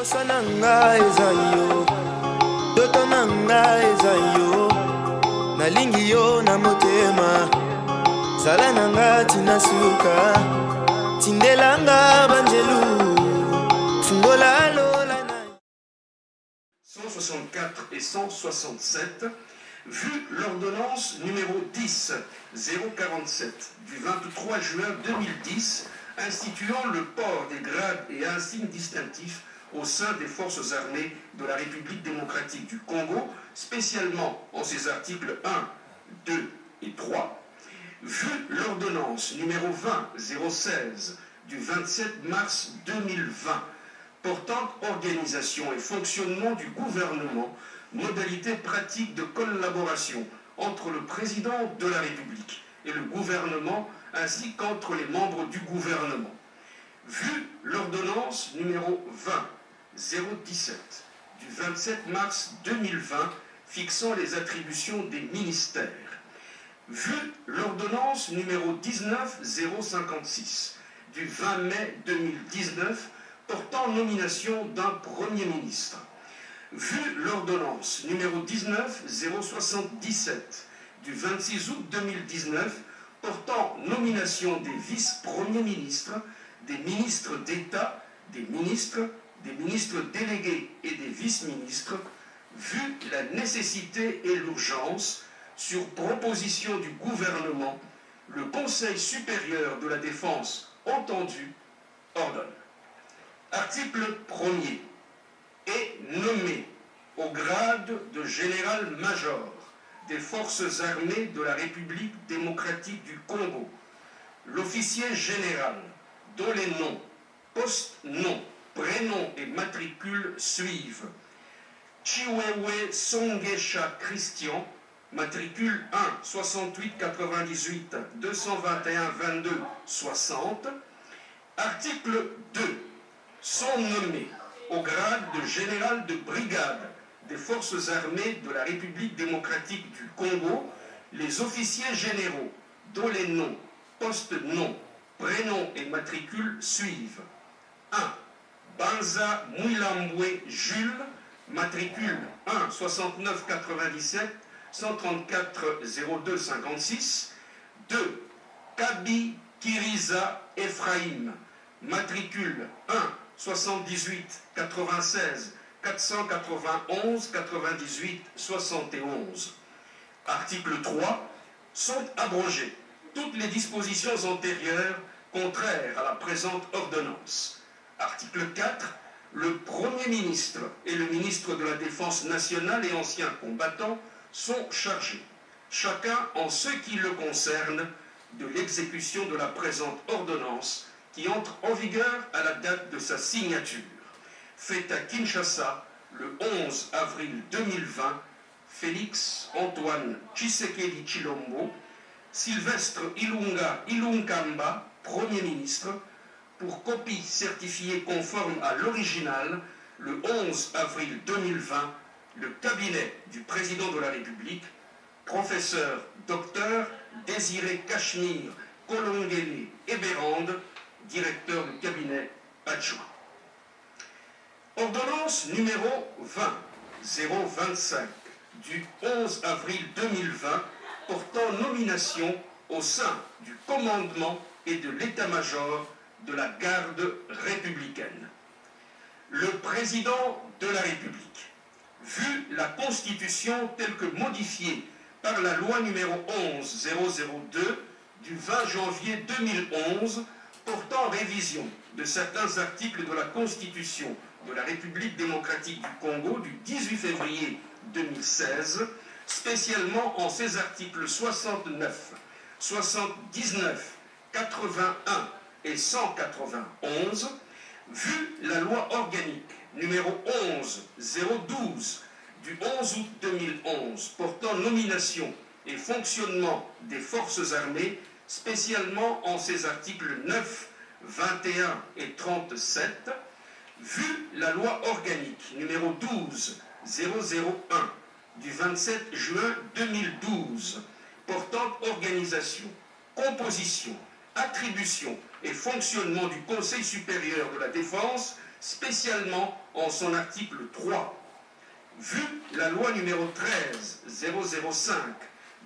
posa nanga eza yo, doto nanga eza yo, nalingi yo na motema, zala nanga tina suka, tindelanga banjelu, fungola lola na 164 et 167, vu l'ordonnance numéro 10-047 du 23 juin 2010 instituant le port des grades et insignes distinctifs au sein des forces armées de la République démocratique du Congo, spécialement en ses articles 1, 2 et 3, vu l'ordonnance numéro 20-016 du 27 mars 2020 portant organisation et fonctionnement du gouvernement, modalités pratiques de collaboration entre le président de la République et le gouvernement ainsi qu'entre les membres du gouvernement. Vu l'ordonnance numéro 20-017 du 27 mars 2020 fixant les attributions des ministères. Vu l'ordonnance numéro 19-056 du 20 mai 2019 portant nomination d'un Premier ministre. Vu l'ordonnance numéro 19-077 du 26 août 2019 portant nomination des vice-premiers ministres, des ministres d'État, des ministres délégués et des vice-ministres, vu la nécessité et l'urgence, sur proposition du gouvernement, le Conseil supérieur de la défense entendu ordonne. Article 1er. Est nommé au grade de général-major des forces armées de la République démocratique du Congo l'officier général dont les noms, post-noms, prénoms et matricules suivent: Chiwewe Songesha Christian, matricule 1 68 98 221 22 60. Article 2. Sont nommés au grade de général de brigade des forces armées de la République démocratique du Congo les officiers généraux dont les noms, post-noms, prénoms et matricules suivent: 1. Banza Mouilamboué Jules, matricule 1 69 97 134 02 56. 2. Kabi Kiriza Ephraim, matricule 1 78 96 491 98 71. Article 3. Sont abrogées toutes les dispositions antérieures contraires à la présente ordonnance. Article 4. Le Premier ministre et le ministre de la Défense nationale et anciens combattants sont chargés, chacun en ce qui le concerne, de l'exécution de la présente ordonnance qui entre en vigueur à la date de sa signature. Fait à Kinshasa le 11 avril 2020, Félix Antoine Tshisekedi Tshilombo, Sylvestre Ilunga Ilunkamba, Premier ministre, pour copie certifiée conforme à l'original, le 11 avril 2020, le cabinet du président de la République, professeur Dr Désiré Cachemire Kolongele Eberande, directeur du cabinet adjoint. Ordonnance numéro 20-025 du 11 avril 2020 portant nomination au sein du commandement et de l'état-major de la garde républicaine. Le président de la République, vu la Constitution telle que modifiée par la loi numéro 11-002 du 20 janvier 2011 portant révision de certains articles de la Constitution de la République démocratique du Congo du 18 février 2016, spécialement en ses articles 69, 79, 81 et 191, vu la loi organique numéro 11-012 du 11 août 2011 portant nomination et fonctionnement des forces armées, spécialement en ses articles 9, 21 et 37, vu la loi organique numéro 12-001 du 27 juin 2012 portant organisation, composition, attribution et fonctionnement du Conseil supérieur de la défense, spécialement en son article 3. Vu la loi numéro 13-005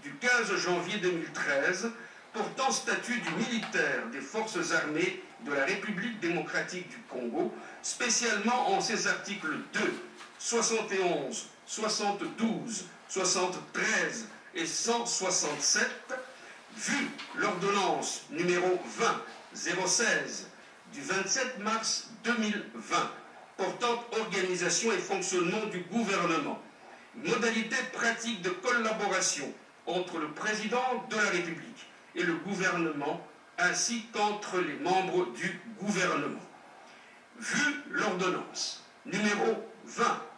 du 15 janvier 2013 portant statut du militaire des forces armées de la République démocratique du Congo, spécialement en ses articles 2, 71, 72, 73 et 167, vu l'ordonnance numéro 20-016 du 27 mars 2020 portant organisation et fonctionnement du gouvernement, modalités pratiques de collaboration entre le président de la République et le gouvernement, ainsi qu'entre les membres du gouvernement. Vu l'ordonnance numéro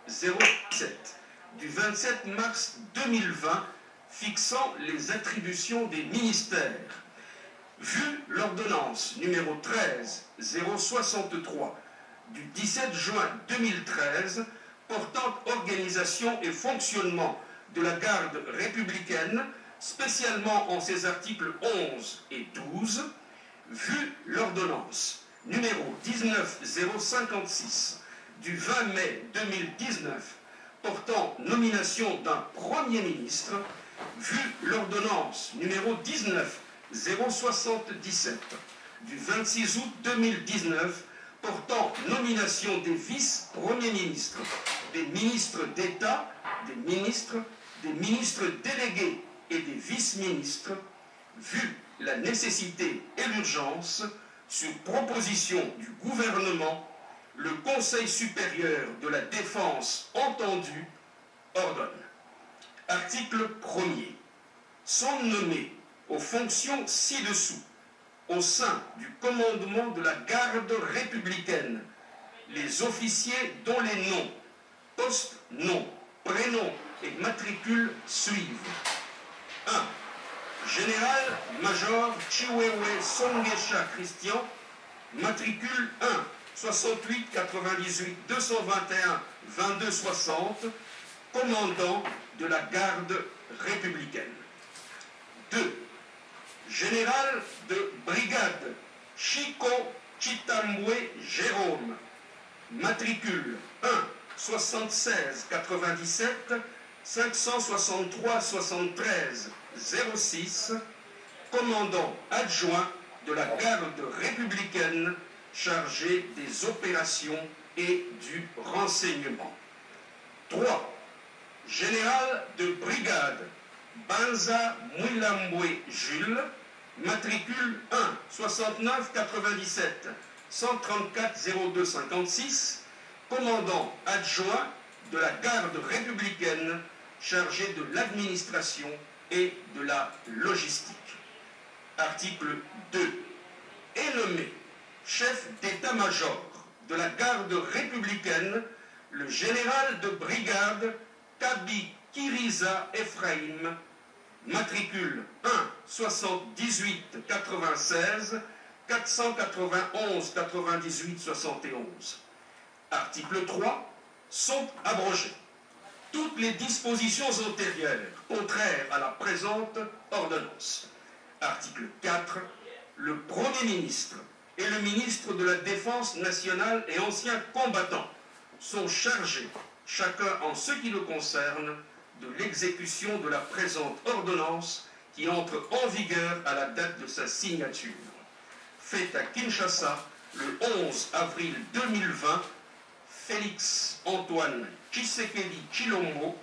20-017 du 27 mars 2020 fixant les attributions des ministères, vu l'ordonnance numéro 13-063 du 17 juin 2013 portant organisation et fonctionnement de la garde républicaine, spécialement en ses articles 11 et 12, vu l'ordonnance numéro 19056 du 20 mai 2019 portant nomination d'un Premier ministre, vu l'ordonnance numéro 19077 du 26 août 2019 portant nomination des vice-premiers ministres, des ministres d'État, des ministres délégués et des vice-ministres, vu la nécessité et l'urgence, sur proposition du gouvernement, le Conseil supérieur de la défense entendu ordonne. Article 1er. Sont nommés aux fonctions ci-dessous au sein du commandement de la garde républicaine les officiers dont les noms, postes, noms, prénoms et matricules suivent. 1. Général-major Chiwewe Songesha Christian, matricule 1, 68 98 221 22 60, commandant de la garde républicaine. 2. Général de brigade Chico Chitambwe Jérôme, matricule 1 76 97 563 73 06, commandant adjoint de la garde républicaine chargé des opérations et du renseignement. 3. Général de brigade Banza Mwilambwe Jules, matricule 1 69 97 134 02 56, commandant adjoint de la garde républicaine chargé de l'administration et de la logistique. Article 2. Est nommé chef d'état-major de la garde républicaine le général de brigade Kabi Kiriza Ephraim, matricule 1 78 96 491 98 71. Article 3. Sont abrogées toutes les dispositions antérieures contraires à la présente ordonnance. Article 4. Le Premier ministre et le ministre de la Défense nationale et anciens combattants sont chargés, chacun en ce qui le concerne, de l'exécution de la présente ordonnance qui entre en vigueur à la date de sa signature. Faite à Kinshasa le 11 avril 2020, Félix Antoine Tshisekedi Tshilombo,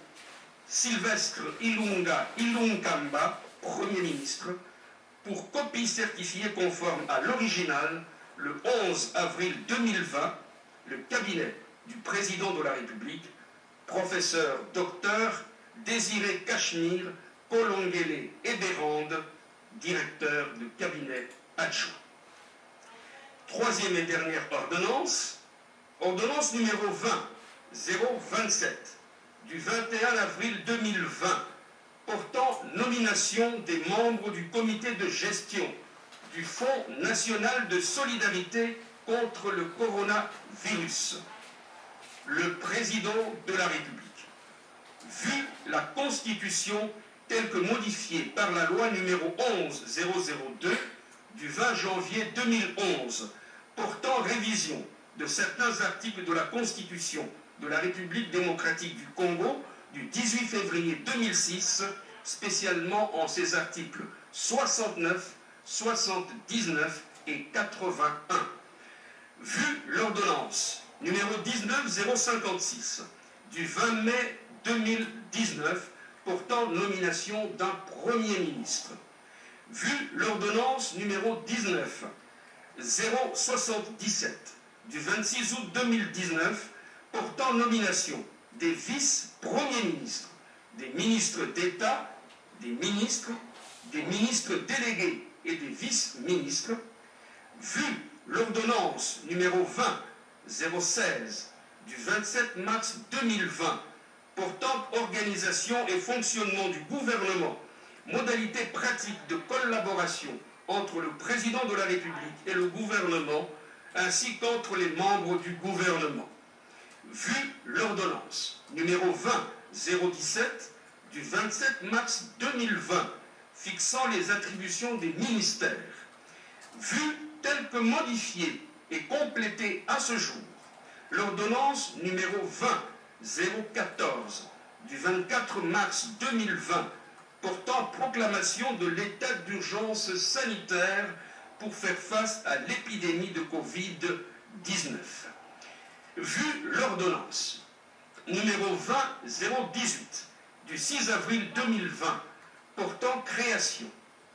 Sylvestre Ilunga Ilunkamba, Premier ministre, pour copie certifiée conforme à l'original, le 11 avril 2020, le cabinet du président de la République, professeur docteur Désiré Cachemire Kolongele Eberande, directeur de cabinet adjoint. Troisième et dernière ordonnance, ordonnance numéro 20-027 du 21 avril 2020 portant nomination des membres du comité de gestion du Fonds national de solidarité contre le coronavirus. Le président de la République, vu la Constitution telle que modifiée par la loi numéro 11-002 du 20 janvier 2011 portant révision de certains articles de la Constitution de la République démocratique du Congo du 18 février 2006, spécialement en ses articles 69, 79 et 81. Vu l'ordonnance numéro 19056 du 20 mai 2019 portant nomination d'un Premier ministre, vu l'ordonnance numéro 19077 du 26 août 2019 portant nomination des vice-premiers ministres, des ministres d'État, des ministres délégués et des vice-ministres, vu l'ordonnance numéro 20-016 du 27 mars 2020 portant organisation et fonctionnement du gouvernement, modalités pratiques de collaboration entre le président de la République et le gouvernement, ainsi qu'entre les membres du gouvernement. Vu l'ordonnance numéro 20-017 du 27 mars 2020 fixant les attributions des ministères, vu telle que modifiée et complétée à ce jour, l'ordonnance numéro 20-014 du 24 mars 2020 portant proclamation de l'état d'urgence sanitaire pour faire face à l'épidémie de Covid-19. Vu l'ordonnance numéro 20-018 du 6 avril 2020 portant création,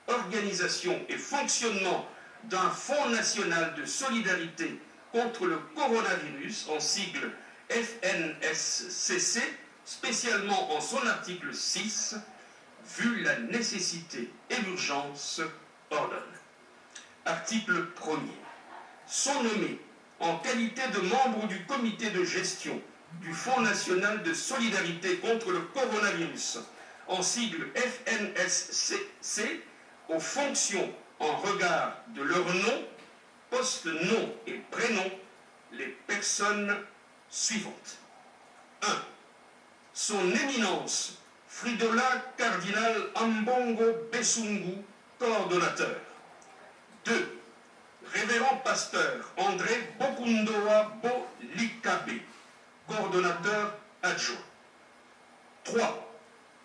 organisation et fonctionnement d'un Fonds national de solidarité contre le coronavirus, en sigle FNSCC, spécialement en son article 6, vu la nécessité et l'urgence, ordonne. Article 1er. Sont nommés en qualité de membres du comité de gestion du Fonds national de solidarité contre le coronavirus, en sigle FNSCC, aux fonctions en regard de leur nom, post-nom et prénom, les personnes suivantes. 1. Son éminence Fridola Cardinal Ambongo Bessungu, coordonnateur. 2. Révérend pasteur André Bokundoa Bolikabe, coordonnateur adjoint. 3.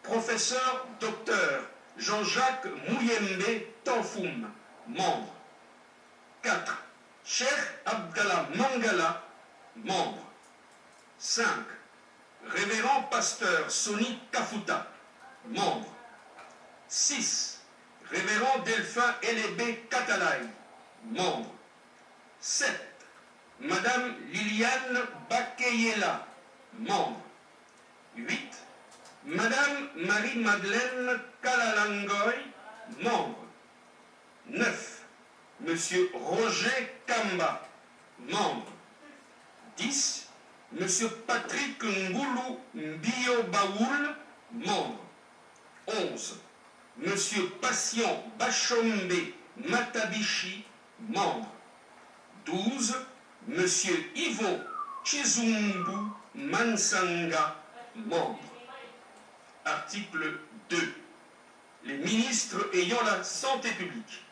Professeur docteur Jean-Jacques Mouyembe Tanfoum, membre. 4. Cheikh Abdallah Mangala, membre. 5. Révérend pasteur Soni Kafuta, membre. 6. Révérend Delphin Elébé Katalai, membre. 7. Madame Liliane Bakeyela, membre. 8. Madame Marie-Madeleine Kalalangoy, membre. 9. Monsieur Roger Kamba, membre. 10. Monsieur Patrick Ngoulou Mbio Baoul, membre. 11. Monsieur Patient Bachombe Matabishi, membre. 12. Monsieur Yvon Chizumbu Mansanga, membre. Article 2. Les ministres ayant la santé publique,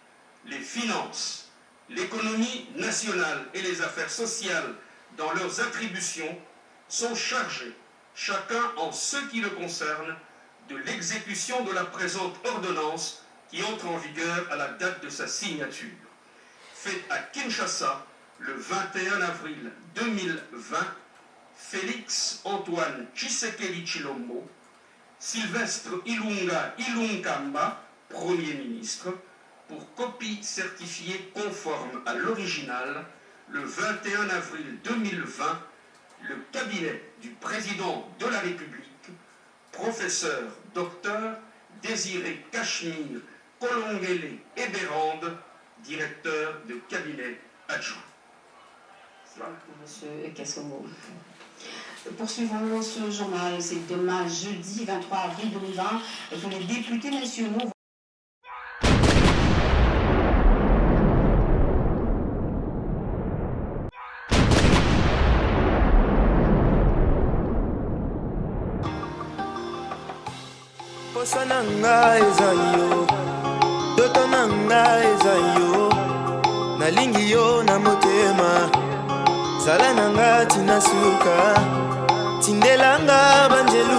les finances, l'économie nationale et les affaires sociales dans leurs attributions sont chargés, chacun en ce qui le concerne, de l'exécution de la présente ordonnance qui entre en vigueur à la date de sa signature. Faite à Kinshasa le 21 avril 2020, Félix Antoine Tshisekedi Tshilombo, Sylvestre Ilunga Ilunkamba, Premier ministre, pour copie certifiée conforme à l'original, le 21 avril 2020, le cabinet du président de la République, professeur docteur Désiré Cachemire Kolongele Eberande, directeur de cabinet adjoint. Monsieur Kassomo. Poursuivons ce journal, c'est demain jeudi 23 avril 2020 que les députés nationaux posa na ngai eza yo, ndoto na ngai eza yo, nalingi yo na motema, zala nanga tina suka tindelanga banjelu